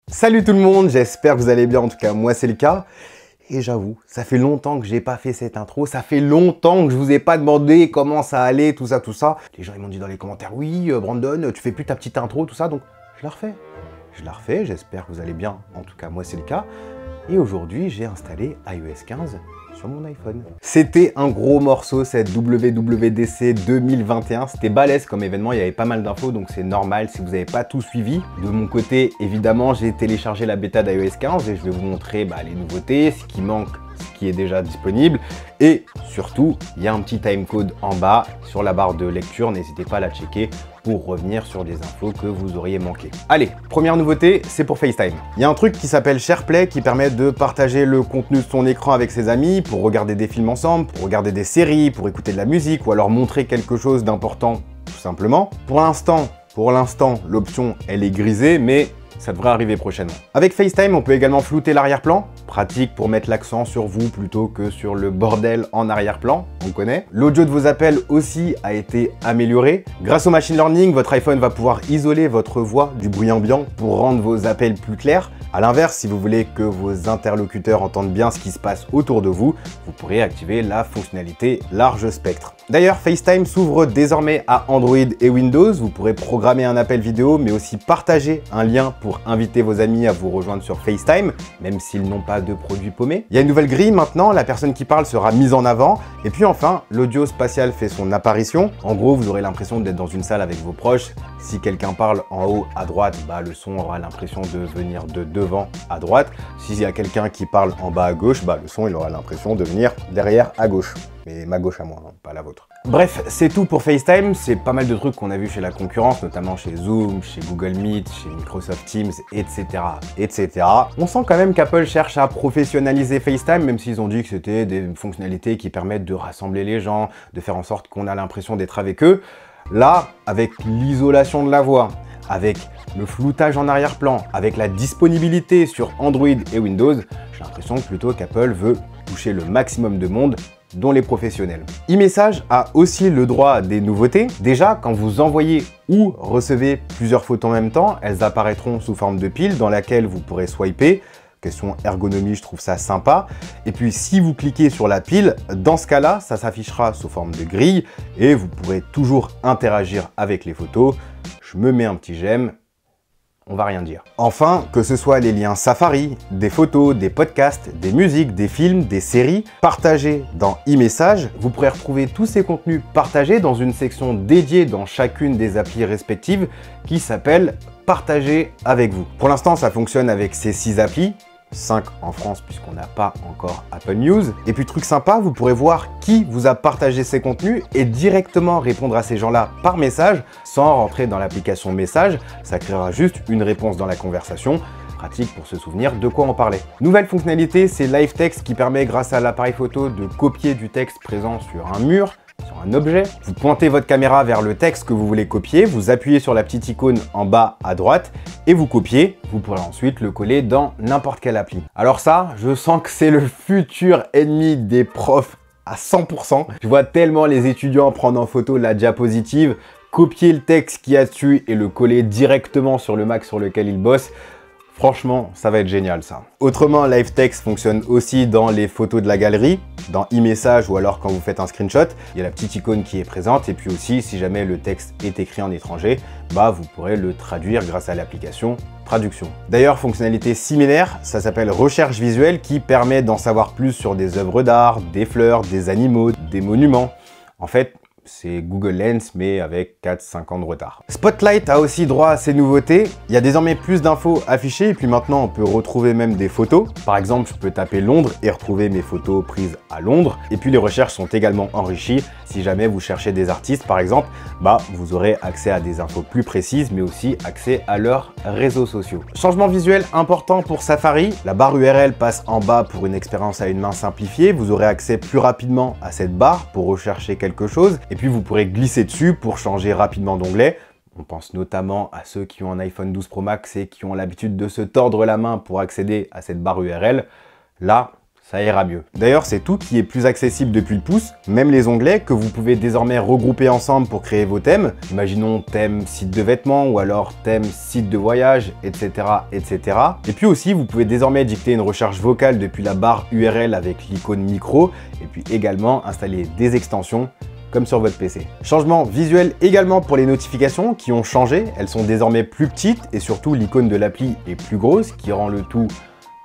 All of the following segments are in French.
Salut tout le monde, j'espère que vous allez bien, en tout cas moi c'est le cas. Et j'avoue, ça fait longtemps que j'ai pas fait cette intro, ça fait longtemps que je vous ai pas demandé comment ça allait, tout ça. Les gens ils m'ont dit dans les commentaires, oui Brandon, tu fais plus ta petite intro, tout ça, donc je la refais. J'espère que vous allez bien, en tout cas moi c'est le cas. Et aujourd'hui j'ai installé iOS 15 sur mon iPhone. C'était un gros morceau cette WWDC 2021, c'était balèze comme événement, il y avait pas mal d'infos donc c'est normal si vous n'avez pas tout suivi. De mon côté, évidemment, j'ai téléchargé la bêta d'iOS 15 et je vais vous montrer les nouveautés, ce qui manque, ce qui est déjà disponible. Et surtout, il y a un petit timecode en bas sur la barre de lecture, n'hésitez pas à la checker pour revenir sur des infos que vous auriez manqué. Allez, première nouveauté, c'est pour FaceTime. Il y a un truc qui s'appelle SharePlay qui permet de partager le contenu de son écran avec ses amis pour regarder des films ensemble, pour regarder des séries, pour écouter de la musique ou alors montrer quelque chose d'important tout simplement. Pour l'instant, l'option elle est grisée, mais ça devrait arriver prochainement. Avec FaceTime, on peut également flouter l'arrière-plan. Pratique pour mettre l'accent sur vous plutôt que sur le bordel en arrière-plan, on connaît. L'audio de vos appels aussi a été amélioré. Grâce au machine learning, votre iPhone va pouvoir isoler votre voix du bruit ambiant pour rendre vos appels plus clairs. A l'inverse, si vous voulez que vos interlocuteurs entendent bien ce qui se passe autour de vous, vous pourrez activer la fonctionnalité large spectre. D'ailleurs, FaceTime s'ouvre désormais à Android et Windows. Vous pourrez programmer un appel vidéo, mais aussi partager un lien pour inviter vos amis à vous rejoindre sur FaceTime, même s'ils n'ont pas de produits paumés. Il y a une nouvelle grille maintenant, la personne qui parle sera mise en avant. Et puis enfin, l'audio spatial fait son apparition. En gros, vous aurez l'impression d'être dans une salle avec vos proches. Si quelqu'un parle en haut à droite, le son aura l'impression de venir de devant à droite. S'il y a quelqu'un qui parle en bas à gauche, le son il aura l'impression de venir derrière à gauche. Mais ma gauche à moi, hein, pas la vôtre. Bref, c'est tout pour FaceTime. C'est pas mal de trucs qu'on a vu chez la concurrence, notamment chez Zoom, chez Google Meet, chez Microsoft Teams, etc. On sent quand même qu'Apple cherche à professionnaliser FaceTime, même s'ils ont dit que c'était des fonctionnalités qui permettent de rassembler les gens, de faire en sorte qu'on a l'impression d'être avec eux. Là, avec l'isolation de la voix, avec le floutage en arrière-plan, avec la disponibilité sur Android et Windows, j'ai l'impression plutôt qu'Apple veut toucher le maximum de monde, dont les professionnels. iMessage a aussi le droit à des nouveautés. Déjà, quand vous envoyez ou recevez plusieurs photos en même temps, elles apparaîtront sous forme de pile dans laquelle vous pourrez swiper. Question ergonomie, je trouve ça sympa. Et puis si vous cliquez sur la pile, dans ce cas-là, ça s'affichera sous forme de grille et vous pourrez toujours interagir avec les photos. Je me mets un petit j'aime. On va rien dire. Enfin, que ce soit les liens Safari, des photos, des podcasts, des musiques, des films, des séries, partagés dans iMessage, vous pourrez retrouver tous ces contenus partagés dans une section dédiée dans chacune des applis respectives qui s'appelle « Partager avec vous ». Pour l'instant, ça fonctionne avec ces 6 applis. 5 en France puisqu'on n'a pas encore Apple News. Et puis truc sympa, vous pourrez voir qui vous a partagé ces contenus et directement répondre à ces gens-là par message sans rentrer dans l'application message. Ça créera juste une réponse dans la conversation. Pratique pour se souvenir de quoi on parlait. Nouvelle fonctionnalité, c'est Live Text qui permet grâce à l'appareil photo de copier du texte présent sur un mur, sur un objet. Vous pointez votre caméra vers le texte que vous voulez copier, vous appuyez sur la petite icône en bas à droite et vous copiez. Vous pourrez ensuite le coller dans n'importe quelle appli. Alors ça, je sens que c'est le futur ennemi des profs à 100%. Je vois tellement les étudiants prendre en photo la diapositive, copier le texte qu'il y a dessus et le coller directement sur le Mac sur lequel ils bossent. Franchement, ça va être génial ça. Autrement, Live Text fonctionne aussi dans les photos de la galerie, dans iMessage ou alors quand vous faites un screenshot. Il y a la petite icône qui est présente et puis aussi, si jamais le texte est écrit en étranger, vous pourrez le traduire grâce à l'application Traduction. D'ailleurs, fonctionnalité similaire, ça s'appelle Recherche visuelle qui permet d'en savoir plus sur des œuvres d'art, des fleurs, des animaux, des monuments. En fait, c'est Google Lens, mais avec 4-5 ans de retard. Spotlight a aussi droit à ces nouveautés. Il y a désormais plus d'infos affichées et puis maintenant on peut retrouver même des photos. Par exemple, je peux taper Londres et retrouver mes photos prises à Londres. Et puis les recherches sont également enrichies. Si jamais vous cherchez des artistes par exemple, vous aurez accès à des infos plus précises, mais aussi accès à leurs réseaux sociaux. Changement visuel important pour Safari. La barre URL passe en bas pour une expérience à une main simplifiée. Vous aurez accès plus rapidement à cette barre pour rechercher quelque chose. Et puis vous pourrez glisser dessus pour changer rapidement d'onglet. On pense notamment à ceux qui ont un iPhone 12 Pro Max et qui ont l'habitude de se tordre la main pour accéder à cette barre URL. Là, ça ira mieux. D'ailleurs, c'est tout qui est plus accessible depuis le pouce, même les onglets que vous pouvez désormais regrouper ensemble pour créer vos thèmes. Imaginons thème site de vêtements ou alors thème site de voyage, etc., etc. Et puis aussi, vous pouvez désormais dicter une recherche vocale depuis la barre URL avec l'icône micro et puis également installer des extensions comme sur votre PC. Changement visuel également pour les notifications qui ont changé. Elles sont désormais plus petites et surtout l'icône de l'appli est plus grosse qui rend le tout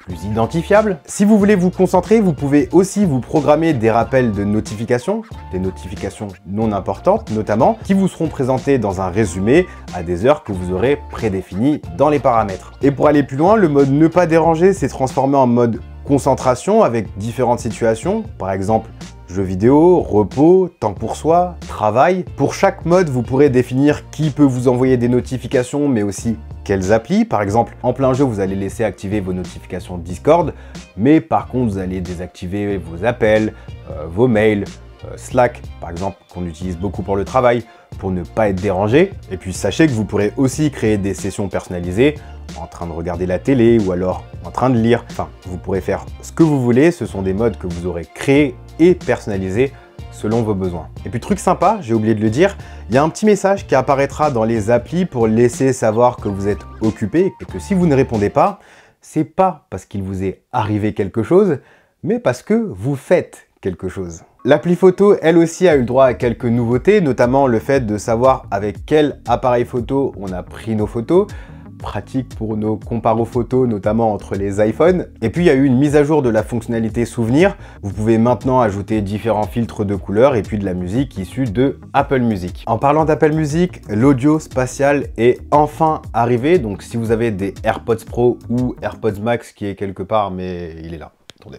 plus identifiable. Si vous voulez vous concentrer, vous pouvez aussi vous programmer des rappels de notifications, des notifications non importantes notamment, qui vous seront présentées dans un résumé à des heures que vous aurez prédéfinies dans les paramètres. Et pour aller plus loin, le mode ne pas déranger s'est transformé en mode concentration avec différentes situations, par exemple jeux vidéo, repos, temps pour soi, travail. Pour chaque mode, vous pourrez définir qui peut vous envoyer des notifications, mais aussi quelles applis. Par exemple, en plein jeu, vous allez laisser activer vos notifications Discord, mais par contre, vous allez désactiver vos appels, vos mails, Slack, par exemple, qu'on utilise beaucoup pour le travail, pour ne pas être dérangé. Et puis, sachez que vous pourrez aussi créer des sessions personnalisées en train de regarder la télé ou alors en train de lire. Enfin, vous pourrez faire ce que vous voulez. Ce sont des modes que vous aurez créés et personnalisés selon vos besoins. Et puis truc sympa, j'ai oublié de le dire, il y a un petit message qui apparaîtra dans les applis pour laisser savoir que vous êtes occupé et que si vous ne répondez pas, c'est pas parce qu'il vous est arrivé quelque chose, mais parce que vous faites quelque chose. L'appli photo, elle aussi, a eu le droit à quelques nouveautés, notamment le fait de savoir avec quel appareil photo on a pris nos photos, pratique pour nos comparo photos, notamment entre les iPhones. Et puis il y a eu une mise à jour de la fonctionnalité souvenir. Vous pouvez maintenant ajouter différents filtres de couleurs et puis de la musique issue de Apple Music. En parlant d'Apple Music, l'audio spatial est enfin arrivé. Donc si vous avez des AirPods Pro ou AirPods Max qui est quelque part, mais il est là. Attendez.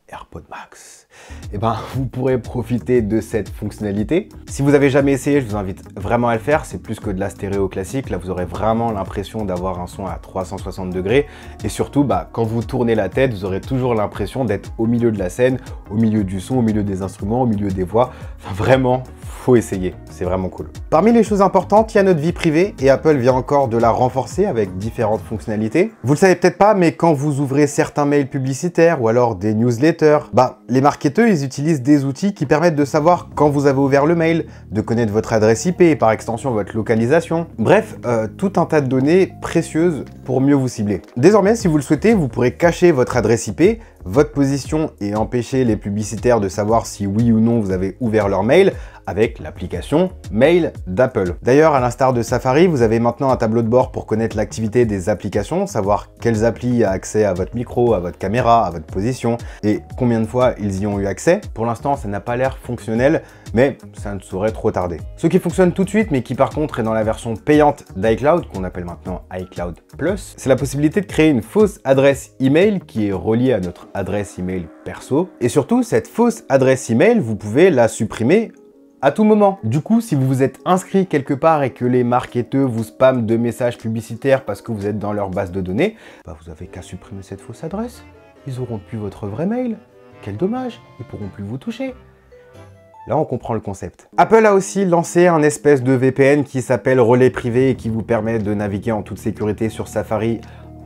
AirPods Max. Et ben, vous pourrez profiter de cette fonctionnalité. Si vous avez jamais essayé, je vous invite vraiment à le faire. C'est plus que de la stéréo classique. Là, vous aurez vraiment l'impression d'avoir un son à 360 degrés. Et surtout, quand vous tournez la tête, vous aurez toujours l'impression d'être au milieu de la scène, au milieu du son, au milieu des instruments, au milieu des voix. Enfin, vraiment, faut essayer. C'est vraiment cool. Parmi les choses importantes, il y a notre vie privée et Apple vient encore de la renforcer avec différentes fonctionnalités. Vous le savez peut-être pas, mais quand vous ouvrez certains mails publicitaires ou alors des newsletters, les marketeurs, ils utilisent des outils qui permettent de savoir quand vous avez ouvert le mail, de connaître votre adresse IP et par extension votre localisation. Bref, tout un tas de données précieuses pour mieux vous cibler. Désormais, si vous le souhaitez, vous pourrez cacher votre adresse IP, votre position et empêcher les publicitaires de savoir si oui ou non vous avez ouvert leur mail avec l'application Mail d'Apple. D'ailleurs, à l'instar de Safari, vous avez maintenant un tableau de bord pour connaître l'activité des applications, savoir quelles applis a accès à votre micro, à votre caméra, à votre position et combien de fois ils y ont eu accès. Pour l'instant, ça n'a pas l'air fonctionnel, mais ça ne saurait trop tarder. Ce qui fonctionne tout de suite, mais qui par contre est dans la version payante d'iCloud, qu'on appelle maintenant iCloud Plus, c'est la possibilité de créer une fausse adresse email qui est reliée à notre adresse email perso. Et surtout, cette fausse adresse email, vous pouvez la supprimer à tout moment. Du coup, si vous vous êtes inscrit quelque part et que les marketeurs vous spamment de messages publicitaires parce que vous êtes dans leur base de données, vous avez qu'à supprimer cette fausse adresse. Ils auront plus votre vrai mail. Quel dommage, ils pourront plus vous toucher. Là, on comprend le concept. Apple a aussi lancé un espèce de VPN qui s'appelle Relais Privé et qui vous permet de naviguer en toute sécurité sur Safari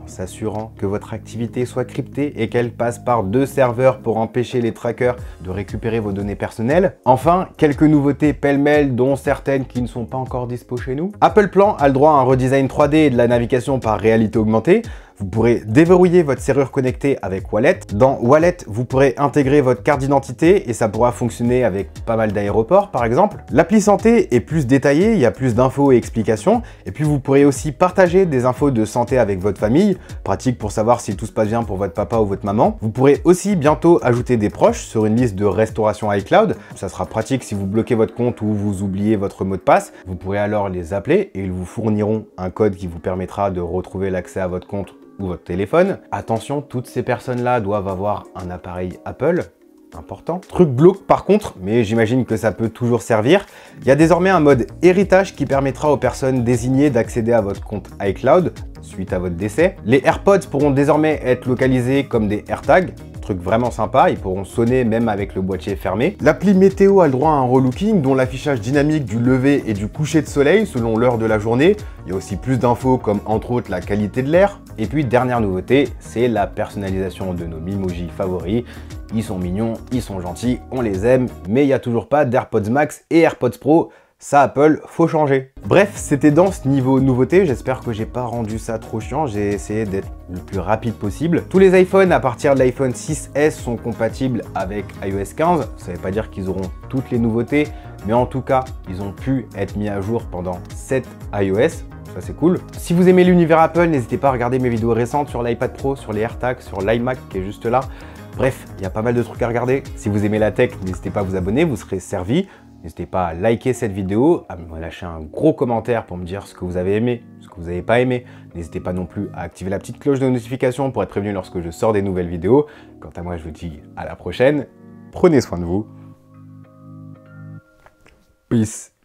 s'assurant que votre activité soit cryptée et qu'elle passe par 2 serveurs pour empêcher les trackers de récupérer vos données personnelles. Enfin, quelques nouveautés pêle-mêle, dont certaines qui ne sont pas encore dispo chez nous. Apple Plan a le droit à un redesign 3D et de la navigation par réalité augmentée. Vous pourrez déverrouiller votre serrure connectée avec Wallet. Dans Wallet, vous pourrez intégrer votre carte d'identité et ça pourra fonctionner avec pas mal d'aéroports par exemple. L'appli santé est plus détaillée, il y a plus d'infos et explications. Et puis vous pourrez aussi partager des infos de santé avec votre famille, pratique pour savoir si tout se passe bien pour votre papa ou votre maman. Vous pourrez aussi bientôt ajouter des proches sur une liste de restauration iCloud. Ça sera pratique si vous bloquez votre compte ou vous oubliez votre mot de passe. Vous pourrez alors les appeler et ils vous fourniront un code qui vous permettra de retrouver l'accès à votre compte ou votre téléphone. Attention, toutes ces personnes-là doivent avoir un appareil Apple, important. Truc glauque par contre, mais j'imagine que ça peut toujours servir. Il y a désormais un mode héritage qui permettra aux personnes désignées d'accéder à votre compte iCloud suite à votre décès. Les AirPods pourront désormais être localisés comme des AirTags. truc vraiment sympa, ils pourront sonner même avec le boîtier fermé. L'appli météo a le droit à un relooking, dont l'affichage dynamique du lever et du coucher de soleil selon l'heure de la journée. Il y a aussi plus d'infos comme entre autres la qualité de l'air. Et puis dernière nouveauté, c'est la personnalisation de nos Mimojis favoris. Ils sont mignons, ils sont gentils, on les aime, mais il n'y a toujours pas d'AirPods Max et AirPods Pro. Ça, Apple, faut changer. Bref, c'était dans ce niveau nouveauté. J'espère que j'ai pas rendu ça trop chiant. J'ai essayé d'être le plus rapide possible. Tous les iPhones à partir de l'iPhone 6S sont compatibles avec iOS 15. Ça veut pas dire qu'ils auront toutes les nouveautés, mais en tout cas, ils ont pu être mis à jour pendant 7 iOS. Ça, c'est cool. Si vous aimez l'univers Apple, n'hésitez pas à regarder mes vidéos récentes sur l'iPad Pro, sur les AirTags, sur l'iMac qui est juste là. Bref, il y a pas mal de trucs à regarder. Si vous aimez la tech, n'hésitez pas à vous abonner, vous serez servi. N'hésitez pas à liker cette vidéo, à me lâcher un gros commentaire pour me dire ce que vous avez aimé, ce que vous n'avez pas aimé. N'hésitez pas non plus à activer la petite cloche de notification pour être prévenu lorsque je sors des nouvelles vidéos. Quant à moi, je vous dis à la prochaine. Prenez soin de vous. Peace.